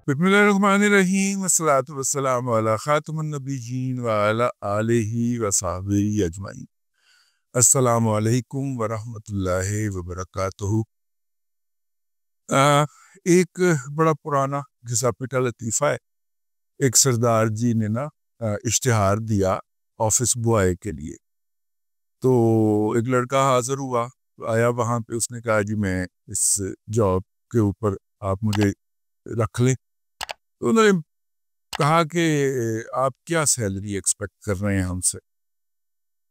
बिस्मिल्लाहिर्रहमानिर्रहीम अस्सलातु वस्सलामु अला खातिमुन नबिय्यीन व अला आलिहि व सहबिही अजमाइन। अस्सलामु अलैकुम व रहमतुल्लाहि व बरकातुहू। एक बड़ा पुराना घिसा पिटा लतीफ़ा है। एक सरदार जी ने ना इश्तिहार दिया ऑफिस बॉय के लिए। तो एक लड़का हाजिर हुआ, आया वहाँ पे, उसने कहा जी मैं इस जॉब के ऊपर आप मुझे रख लें। तो उन्होंने कहा कि आप क्या सैलरी एक्सपेक्ट कर रहे हैं हमसे।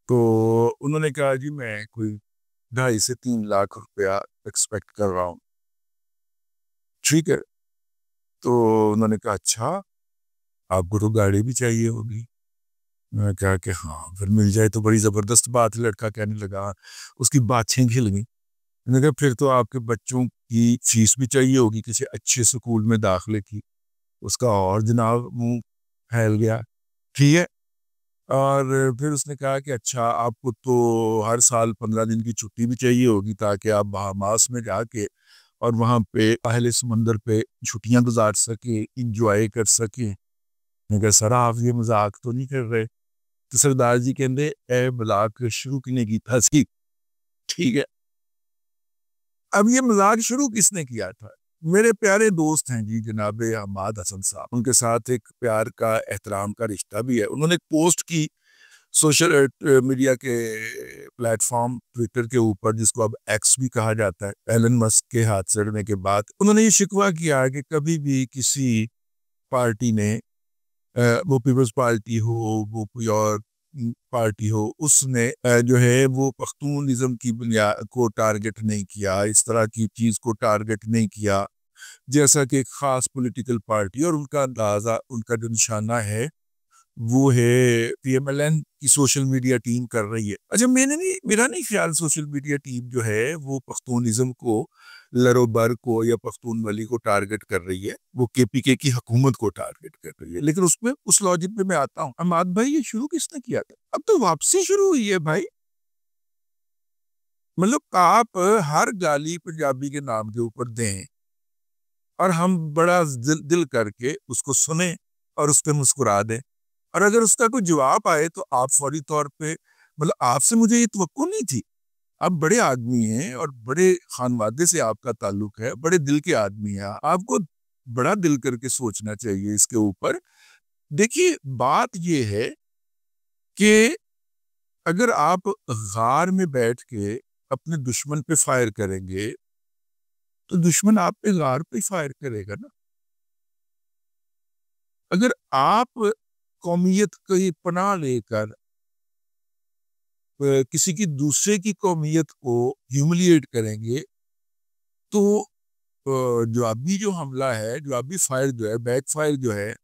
तो उन्होंने कहा जी मैं कोई 2.5 से 3 लाख रुपया एक्सपेक्ट कर रहा हूँ। ठीक है। तो उन्होंने कहा अच्छा, आपको तो गाड़ी भी चाहिए होगी। मैं कहा कि हाँ, फिर मिल जाए तो बड़ी ज़बरदस्त बात है। लड़का कहने लगा, उसकी बातें खिल गई। मैंने कहा फिर तो आपके बच्चों की फीस भी चाहिए होगी किसी अच्छे स्कूल में दाखिले की। उसका और जनाब मुंह फैल गया। ठीक है। और फिर उसने कहा कि अच्छा, आपको तो हर साल 15 दिन की छुट्टी भी चाहिए होगी ताकि आप बहामास में जाके और वहाँ पे अहले समंदर पे छुट्टियां गुजार सके, इंजॉय कर सके। मैं कहा सर आप ये मजाक तो नहीं कर रहे। तो सरदार जी कहते ए मजाक शुरू किने की था सी। ठीक है। अब ये मजाक शुरू किसने किया था? मेरे प्यारे दोस्त हैं जी जनाब हमाद हसन साहब। उनके साथ एक प्यार का, एहतराम का रिश्ता भी है। उन्होंने एक पोस्ट की सोशल मीडिया के प्लेटफॉर्म ट्विटर के ऊपर, जिसको अब एक्स भी कहा जाता है, एलन मस्क के हाथ चढ़ने के बाद उन्होंने ये शिकवा किया कि कभी भी किसी पार्टी ने, वो पीपल्स पार्टी हो, वो कोई और पार्टी हो, उसने जो है वो पख्तूनिज्म की बुनियाद को टारगेट नहीं किया, इस तरह की चीज़ को टारगेट नहीं किया जैसा कि एक ख़ास पॉलिटिकल पार्टी। और उनका अंदाज़ा, उनका जो निशाना है वो है पीएमएलएन की सोशल मीडिया टीम कर रही है। अच्छा, मेरा नहीं ख्याल सोशल मीडिया टीम जो है वो पख्तूनिज्म को, लरोबर को या पख्तून वली को टारगेट कर रही है, वो केपीके की हुकूमत को टारगेट कर रही है। लेकिन उसमें उस लॉजिक पे मैं आता हूँ। अमाद भाई ये शुरू किसने किया था? अब तो वापसी शुरू हुई है भाई। मतलब आप हर गाली पंजाबी के नाम के ऊपर दें और हम बड़ा दिल करके उसको सुने और उस पर मुस्कुरा दें, और अगर उसका कोई जवाब आए तो आप फौरी तौर पे, मतलब आपसे मुझे ये तवक्को नहीं थी। आप बड़े आदमी हैं और बड़े खानवादे से आपका ताल्लुक है, बड़े दिल के आदमी हैं, आपको बड़ा दिल करके सोचना चाहिए इसके ऊपर। देखिए बात ये है कि अगर आप गार में बैठ के अपने दुश्मन पे फायर करेंगे तो दुश्मन आप पे गार पे फायर करेगा ना। अगर आप कौमियत की पनाह लेकर किसी की दूसरे की कौमियत को ह्यूमिलिएट करेंगे तो जवाबी जो हमला है, जवाबी फायर जो है, बैक फायर जो है,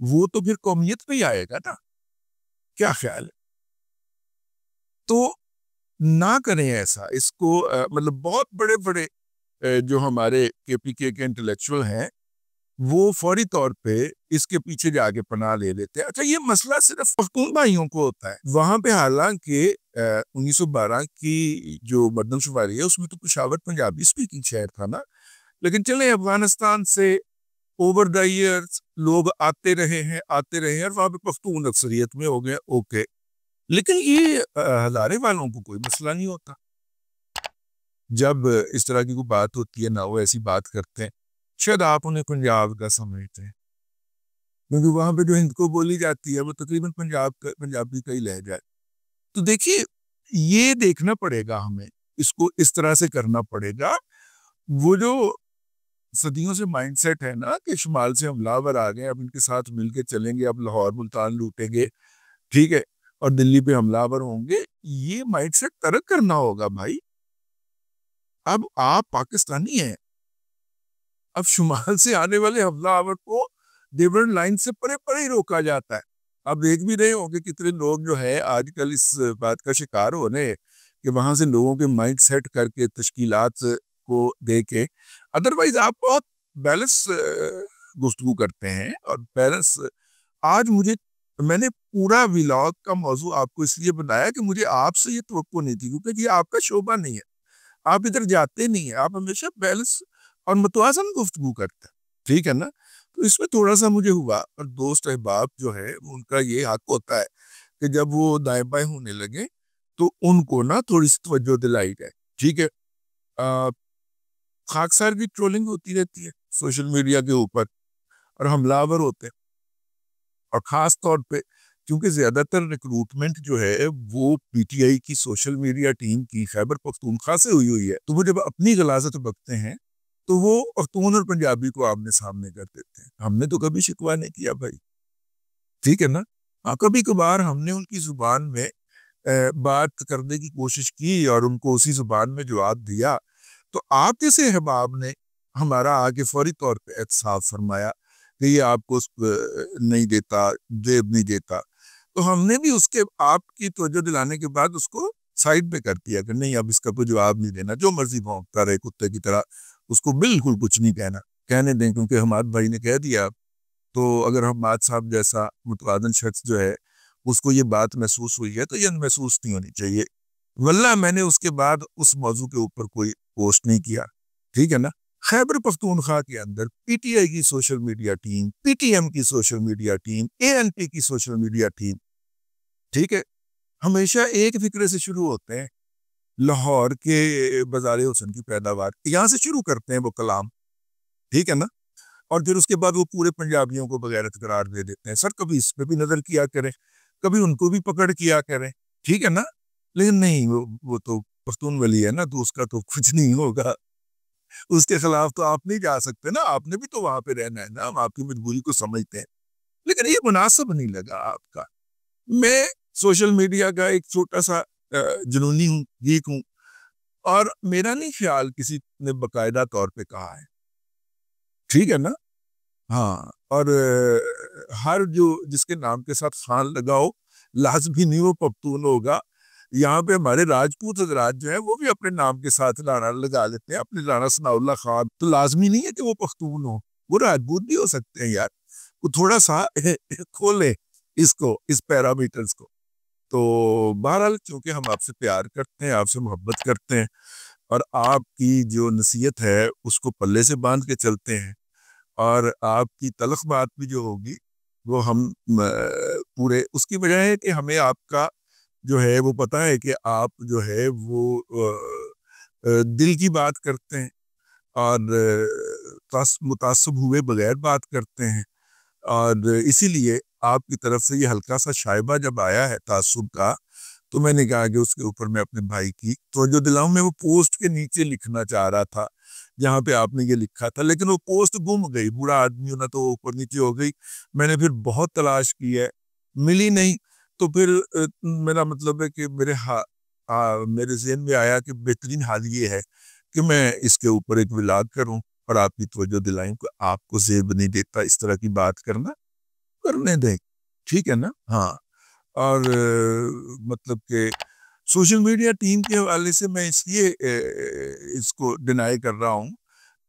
वो तो फिर कौमियत पे ही आएगा ना। क्या ख्याल है? तो ना करें ऐसा। इसको मतलब बहुत बड़े बड़े जो हमारे केपीके के इंटेलेक्चुअल हैं वो फौरी तौर पे इसके पीछे जाके पनाह ले लेते हैं। अच्छा, ये मसला सिर्फ पख्तून भाइयों को होता है वहां पे, हालांकि 1912 की जो मर्दमशुमारी है उसमें तो पेशावर पंजाबी स्पीकिंग शहर था ना। लेकिन चले, अफगानिस्तान से ओवर द ईयर्स लोग आते रहे हैं और वहां पे पख्तून अक्सरियत में हो गए। ओके, लेकिन ये हजारे वालों को कोई मसला नहीं होता। जब इस तरह की कोई बात होती है ना, वो ऐसी बात करते हैं, शायद आप उन्हें पंजाब का समझते हैं क्योंकि वहां पे जो हिंद को बोली जाती है वो तकरीबन पंजाबी का ही लहजा है। तो देखिए, ये देखना पड़ेगा हमें, इसको इस तरह से करना पड़ेगा। वो जो सदियों से माइंडसेट है ना कि शुमाल से हमलावर आ गए, अब इनके साथ मिलके चलेंगे, अब लाहौर मुल्तान लूटेंगे, ठीक है, और दिल्ली पे हमलावर होंगे, ये माइंडसेट तर्क करना होगा भाई। अब आप पाकिस्तानी हैं, अब शुमाल से आने वाले हमलावर को डिफरेंट लाइन से परे परे ही रोका जाता है। अब देख भी रहे होंगे कितने लोग जो है आजकल इस बात का शिकार हो रहे हैं कि वहां से लोगों के माइंड सेट करके तश्कीलात को दे के, अदरवाइज आप बहुत बैलेंस गुफ्तगू करते हैं और बैलेंस। आज मैंने पूरा व्लॉग का मौजू आपको इसलिए बनाया कि मुझे आपसे ये तवक्को नहीं थी, क्योंकि ये आपका शोबा नहीं है, आप इधर जाते नहीं है, आप हमेशा बैलेंस और मुतवाज़न गुफ्तगू करते हैं, ठीक है ना। تو اس میں تھوڑا سا مجھے ہوا، اور دوست احباب جو ہے ان کا یہ حق ہوتا ہے کہ جب وہ دائیں بائیں ہونے لگے تو ان کو نا تھوڑی سی توجہ دلائی جائے. ٹھیک ہے. خاکسار کی ٹرولنگ ہوتی رہتی ہے سوشل میڈیا کے اوپر، اور حملہ آور ہوتے ہیں، اور خاص طور پہ کیونکہ زیادہ تر ریکروٹمنٹ جو ہے وہ پی ٹی آئی کی سوشل میڈیا ٹیم کی خیبر پختونخوا سے ہوئی ہے، تو وہ جب اپنی غلاظت بکتے ہیں تو وہ پختون اور پنجابی کو آمنے سامنے کر دیتے ہیں. ہم نے تو کبھی شکوہ نہیں کیا بھائی، ٹھیک ہے نا. ہاں کبھی کبھار ہم نے ان کی زبان میں بات کرنے کی کوشش کی اور ان کو اسی زبان میں جواب دیا، تو آپ جیسے احباب نے ہمارا آگے فوری طور پہ احتساب فرمایا کہ یہ آپ کو نہیں دیتا، جیب نہیں دیتا. تو ہم نے بھی اس کے آپ کی توجہ دلانے کے بعد اس کو سائڈ پہ کر دیا کہ نہیں، اب اس کا کوئی جواب نہیں دینا، جو مرضی بھونکتا رہے کتے کی طرح، اس کو بالکل کچھ نہیں کہنا، کہنے دیں، کیونکہ حماد بھائی نے کہہ دیا. تو اگر حماد صاحب جیسا متوازن شخص جو ہے اس کو یہ بات محسوس ہوئی ہے تو یہ محسوس نہیں ہونی چاہیے. واللہ میں نے اس کے بعد اس موضوع کے اوپر کوئی پوسٹ نہیں کیا. ٹھیک ہے نا. خیبر پختونخوا کے اندر پی ٹی آئی کی social media team, P T M کی social media team, A N P کی سوشل میڈیا ٹیم، ٹھیک ہے، ہمیشہ ایک فکرے سے شروع ہوتے ہیں. لاہور کے بازار حسن کی پیداوار، یہاں سے شروع کرتے ہیں وہ کلام، ٹھیک ہے نا. اور پھر اس کے بعد وہ پورے پنجابیوں کو بغیرت قرار دے دیتے ہیں. سر کبھی اس پہ بھی نظر کیا کریں، کبھی ان کو بھی پکڑ کیا کریں، ٹھیک ہے نا. لیکن نہیں، وہ تو پختون ولی ہے نا، تو اس کا تو کچھ نہیں ہوگا، اس کے خلاف تو آپ نہیں جا سکتے نا، آپ نے بھی تو وہاں پہ رہنا ہے نا. ہم آپ کی مجبوری کو سمجھتے ہیں، لیکن یہ مناسب نہیں لگا آپ کا. میں سوشل میڈیا کا ایک چھوٹا سا جنونی ہوں، گیک ہوں، اور میرا نہیں خیال کسی نے باقاعدہ طور پہ کہا ہے، ٹھیک ہے نا. ہاں، اور ہر جو جس کے نام کے ساتھ خان لگاؤ لازمی نہیں وہ پختون ہوگا. یہاں پہ ہمارے راجپوت حضرات جو ہیں وہ بھی اپنے نام کے ساتھ لانا لگا لیتے ہیں، اپنے لانا ثناء اللہ خان، تو لازمی نہیں ہے کہ وہ پختون ہو، وہ راجپوت بھی ہو سکتے ہیں یار. وہ تھوڑا سا کھولیں اس کو، اس پیرامیٹرز کو. تو بہرحال چونکہ ہم آپ سے پیار کرتے ہیں، آپ سے محبت کرتے ہیں، اور آپ کی جو نصیحت ہے اس کو پلے سے باندھ کے چلتے ہیں، اور آپ کی تلخ بات بھی جو ہوگی وہ ہم پورے، اس کی وجہ ہے کہ ہمیں آپ کا جو ہے وہ پتہ ہے کہ آپ جو ہے وہ دل کی بات کرتے ہیں، اور متعصب ہوئے بغیر بات کرتے ہیں. اور اسی لیے آپ کی طرف سے یہ ہلکا سا شائبہ جب آیا ہے تعصب کا، تو میں نے کہا کہ اس کے اوپر میں اپنے بھائی کی توجہ دلاؤں. میں وہ پوسٹ کے نیچے لکھنا چاہ رہا تھا جہاں پہ آپ نے یہ لکھا تھا، لیکن وہ پوسٹ گم گئی، بوڑھا آدمی ہونا تو اوپر نیچے ہو گئی. میں نے پھر بہت تلاش کی ہے، ملی نہیں. تو پھر میرا مطلب ہے کہ میرے ذہن میں آیا کہ بہترین حال یہ ہے کہ میں اس کے اوپر ایک ولاگ کروں اور آپ کی توجہ دلائیں کہ آپ کو زیب نہیں دیتا اس طرح کی بات کرنا، کرنے دیں، ٹھیک ہے نا. ہاں، اور مطلب کہ سوشل میڈیا ٹیم کے حوالے سے میں اس لیے اس کو ڈینائی کر رہا ہوں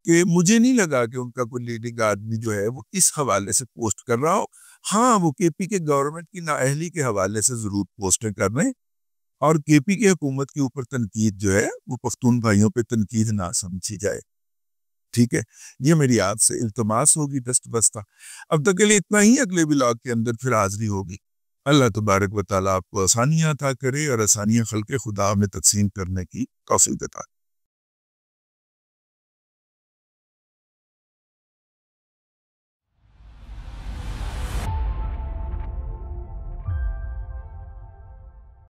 کہ مجھے نہیں لگا کہ ان کا کوئی لیڈنگ آدمی جو ہے وہ اس حوالے سے پوسٹ کر رہا ہو. ہاں، وہ کے پی کے گورنمنٹ کی نااہلی کے حوالے سے ضرور پوسٹیں کر رہے ہیں، اور کے پی کے حکومت کے اوپر تنقید جو ہے وہ پختون بھائیوں پہ تنقید نہ سمجھی جائے، ٹھیک ہے. یہ میری آپ سے التماس ہوگی دست بستہ. اب تک کے لیے اتنا ہی، اگلے ولاگ کے اندر پھر حاضری ہوگی. اللہ تبارک و تعالیٰ آپ کو آسانیاں عطا کرے، اور آسانیاں خلق خدا میں تقسیم کرنے کی توفیق عطا کرے.